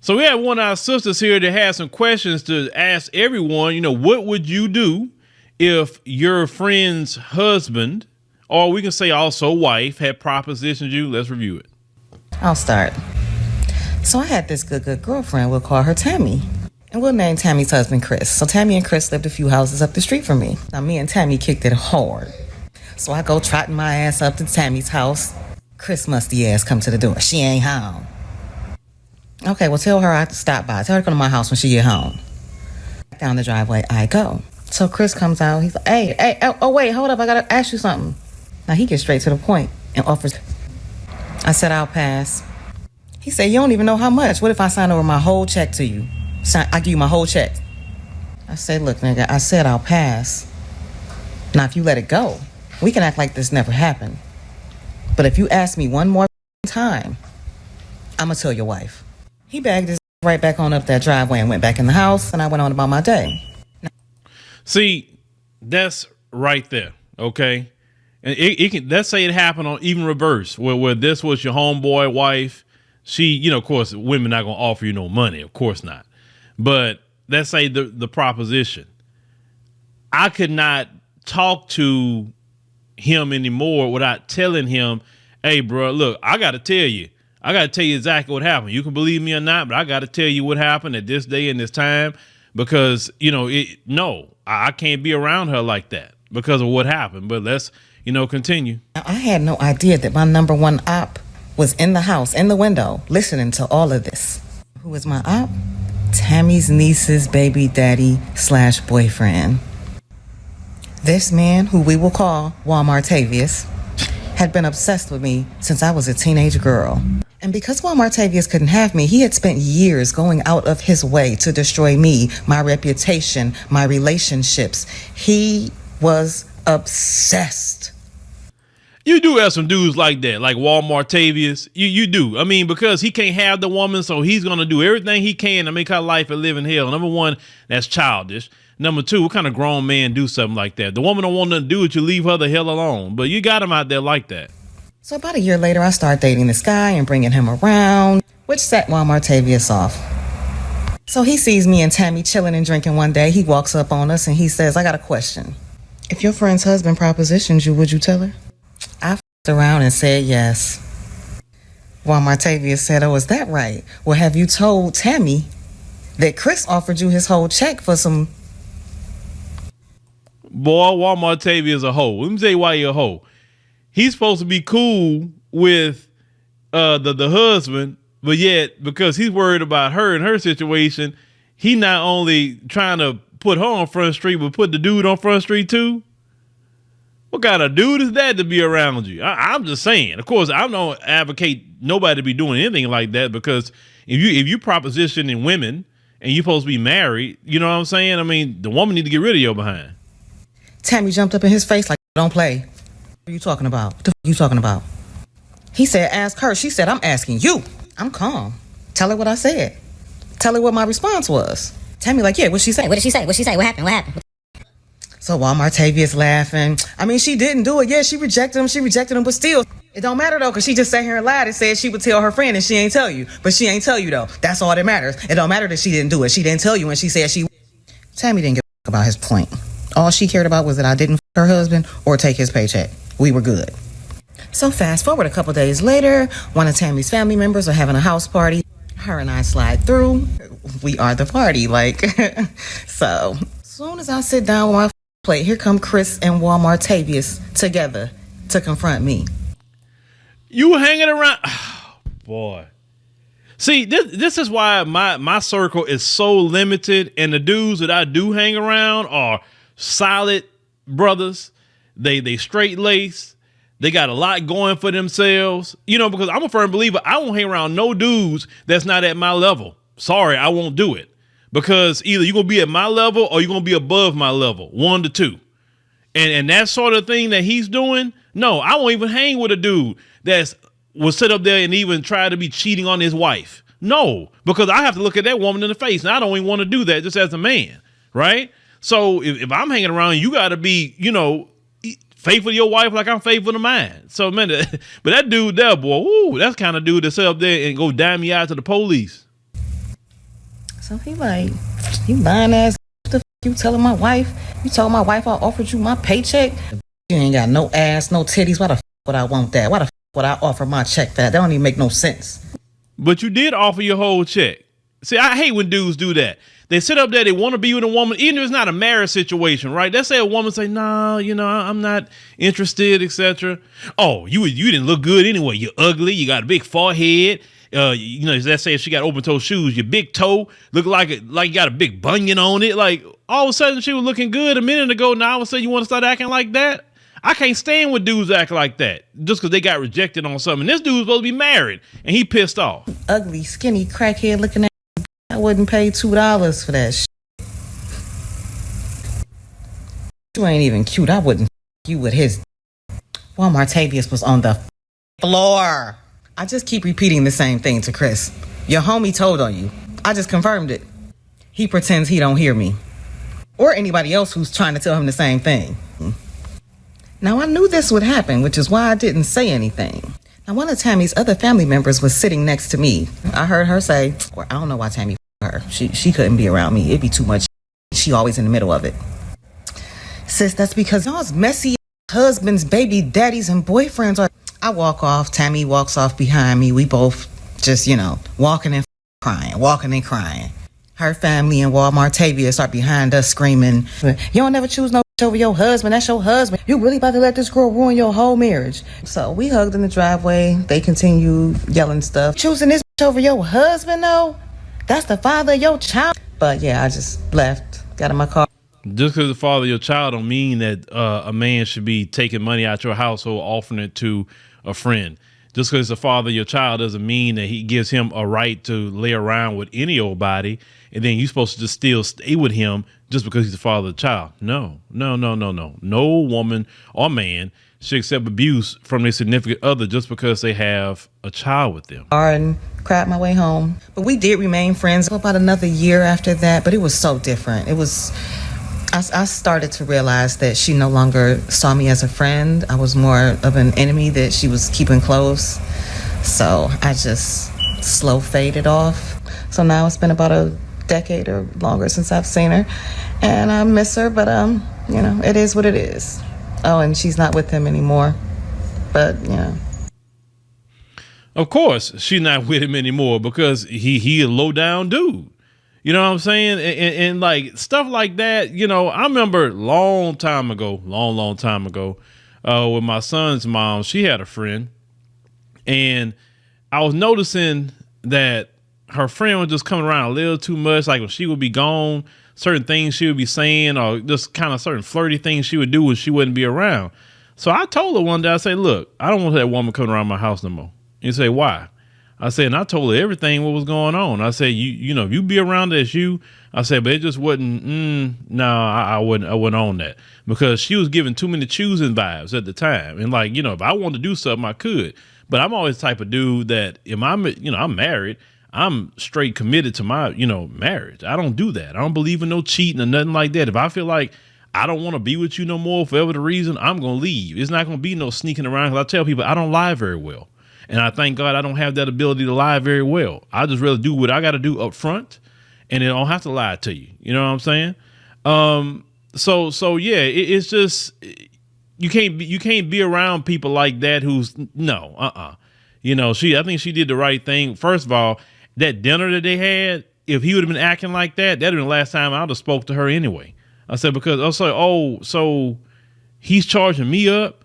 So we have one of our sisters here that has some questions to ask everyone. What would you do if your friend's husband, or we can say also wife, had propositioned you? Let's review it. I'll start. So I had this good girlfriend. We'll call her Tammy. And we'll name Tammy's husband Chris. So Tammy and Chris lived a few houses up the street from me. Now me and Tammy kicked it hard. So I go trotting my ass up to Tammy's house. Chris musty ass come to the door. She ain't home. Okay, well, tell her I stop by. Tell her to come to my house when she get home. Down the driveway I go. So Chris comes out. He's like, hey, oh, wait, hold up. I got to ask you something. Now he gets straight to the point and offers. I said, I'll pass. He said, you don't even know how much. What if I sign over my whole check to you? I give you my whole check. I said, look, nigga, I said I'll pass. Now, if you let it go, we can act like this never happened. But if you ask me one more time, I'm going to tell your wife. He bagged his right back on up that driveway and went back in the house, and I went on about my day. See, that's right there, okay? And it can, let's say it happened on even reverse, where this was your homeboy wife. She, of course, women not going to offer you no money. Of course not. But let's say the proposition. I could not talk to him anymore without telling him, hey, bro, look, I got to tell you exactly what happened. You can believe me or not, but I got to tell you what happened at this day and this time because, I can't be around her like that because of what happened. But let's, continue. I had no idea that my number one op was in the house, in the window, listening to all of this. Who was my op? Tammy's niece's baby daddy / boyfriend. This man, who we will call Walmartavious, had been obsessed with me since I was a teenage girl. And because Walmartavious couldn't have me, he had spent years going out of his way to destroy me, my reputation, my relationships. He was obsessed. You do have some dudes like that, like Walmartavious. You do. I mean, because he can't have the woman, so he's going to do everything he can to make her life a living hell. Number one, that's childish. Number two, what kind of grown man do something like that? The woman don't want nothing to do with you, leave her the hell alone. But you got him out there like that. So about a year later, I start dating this guy and bringing him around, which set Walmartavious off. So he sees me and Tammy chilling and drinking one day. He walks up on us and he says, I got a question. If your friend's husband propositions you, would you tell her? I f***ed around and said yes. Walmartavious said, oh, is that right? Well, have you told Tammy that Chris offered you his whole check for some... Boy, Walmartavious is a hoe. Let me tell you why you're a hoe. He's supposed to be cool with the husband, but yet because he's worried about her and her situation, he not only trying to put her on Front Street, but put the dude on Front Street too. What kind of dude is that to be around you? I'm just saying. Of course, I don't advocate nobody to be doing anything like that because if you propositioning women and you're supposed to be married, you know what I'm saying? I mean, the woman need to get rid of your behind. Tammy jumped up in his face like, don't play. What are you talking about? What the f*** are you talking about? He said, ask her. She said, I'm asking you. I'm calm. Tell her what I said. Tell her what my response was. Tammy like, yeah, what'd she say? What did she say? What'd she say? What happened? So Walmartavious laughing. I mean, she didn't do it. Yeah, she rejected him, but still, it don't matter though, because she just sat here and lied and said she would tell her friend and she ain't tell you. But she ain't tell you though. That's all that matters. It don't matter that she didn't do it. She didn't tell you when she said she... Tammy didn't give a about his point. All she cared about was that I didn't her husband or take his paycheck. We were good. So fast forward a couple days later, one of Tammy's family members are having a house party. Her and I slide through. We are the party, like. So, as soon as I sit down with my plate, here come Chris and Walmartavious together to confront me. You were hanging around. Oh, boy. See, this is why my circle is so limited, and the dudes that I do hang around are solid brothers. They straight laced. They got a lot going for themselves, because I'm a firm believer. I won't hang around no dudes that's not at my level. Sorry, I won't do it because either you're going to be at my level or you're going to be above my level, 1 to 2. And that sort of thing that he's doing. No, I won't even hang with a dude will sit up there and even try to be cheating on his wife. No, because I have to look at that woman in the face and I don't even want to do that just as a man. Right. So if I'm hanging around, you got to be, faithful to your wife like I'm faithful to mine. So, man, but that dude there, boy, that's kind of dude that sit up there and go dime me out to the police. So he like, you lying ass, what the you telling my wife? You told my wife I offered you my paycheck? You ain't got no ass, no titties. Why the would I want that? Why the would I offer my check for that? That don't even make no sense. But you did offer your whole check. See, I hate when dudes do that. They sit up there, they want to be with a woman, even if it's not a marriage situation, right? Let's say a woman say, "No, I'm not interested, etc." Oh, you didn't look good anyway. You're ugly. You got a big forehead. Let's say if she got open toe shoes, your big toe look like you got a big bunion on it. Like all of a sudden she was looking good a minute ago. Now all of a sudden you want to start acting like that? I can't stand when dudes act like that just because they got rejected on something. This dude's supposed to be married and he pissed off. Ugly, skinny, crackhead looking at. I wouldn't pay $2 for that shit. You ain't even cute. I wouldn't you with his. Walmartavious was on the floor. I just keep repeating the same thing to Chris. Your homie told on you. I just confirmed it. He pretends he don't hear me. Or anybody else who's trying to tell him the same thing. Now I knew this would happen, which is why I didn't say anything. Now one of Tammy's other family members was sitting next to me. I heard her say, or I don't know why Tammy her. She couldn't be around me. It'd be too much. She always in the middle of it. Sis, that's because y'all's messy husbands, baby daddies, and boyfriends are. I walk off. Tammy walks off behind me. We both just, walking and crying. Her family and Walmartavious are behind us screaming, "You don't never choose no over your husband. That's your husband. You really about to let this girl ruin your whole marriage?" So we hugged in the driveway. They continue yelling stuff. Choosing this over your husband, though? That's the father of your child. But yeah, I just left. Got in my car. Just because the father of your child don't mean that a man should be taking money out your household, offering it to a friend. Just because the father of your child doesn't mean that he gives him a right to lay around with any old body, and then you're supposed to just still stay with him just because he's the father of the child. No. No woman or man should accept abuse from their significant other just because they have a child with them. And cried my way home. But we did remain friends for about another year after that, but it was so different. I started to realize that she no longer saw me as a friend. I was more of an enemy that she was keeping close. So I just slow faded off. So now it's been about a decade or longer since I've seen her. And I miss her, but it is what it is. Oh, and she's not with him anymore. But, Of course, she's not with him anymore because he a low down dude. You know what I'm saying? And like stuff like that, I remember long time ago, with my son's mom, she had a friend, and I was noticing that her friend was just coming around a little too much. Like when she would be gone, certain things she would be saying, or just kind of certain flirty things she would do when she wouldn't be around. So I told her one day, I said, "Look, I don't want that woman coming around my house no more." You say, "Why?" I said, and I told her everything what was going on. I said, if you be around as you, I said, but it just wasn't, I wouldn't own that because she was giving too many choosing vibes at the time. And like, if I wanted to do something, I could, but I'm always the type of dude that if I'm married, I'm straight committed to my, marriage. I don't do that. I don't believe in no cheating or nothing like that. If I feel like I don't want to be with you no more for whatever the reason, I'm going to leave. It's not going to be no sneaking around. Cause I tell people I don't lie very well. And I thank God I don't have that ability to lie very well. I just really do what I got to do up front, and I don't have to lie to you. You know what I'm saying? So yeah, it's just you can't be around people like that. Who's no, I think she did the right thing. First of all, that dinner that they had, if he would have been acting like that, that'd have been the last time I'd have spoke to her anyway. I said because I was like, so he's charging me up.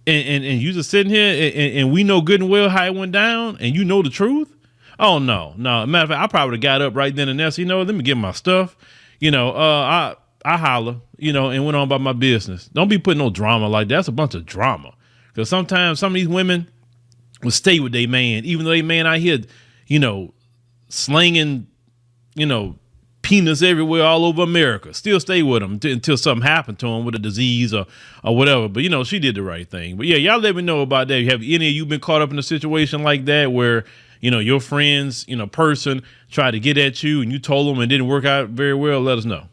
And you just sitting here and we know good and well how it went down and you know the truth. Oh no. Matter of fact, I probably would have got up right then and there. So, let me get my stuff. I holler, and went on about my business. Don't be putting no drama like that. That's a bunch of drama. Because sometimes some of these women will stay with their man, even though they man out here, slinging, penis everywhere all over America. Still stay with them until something happened to them with a disease or whatever. But she did the right thing. But yeah, y'all let me know about that. Have any of you been caught up in a situation like that where your friends person tried to get at you and you told them it didn't work out very well? Let us know.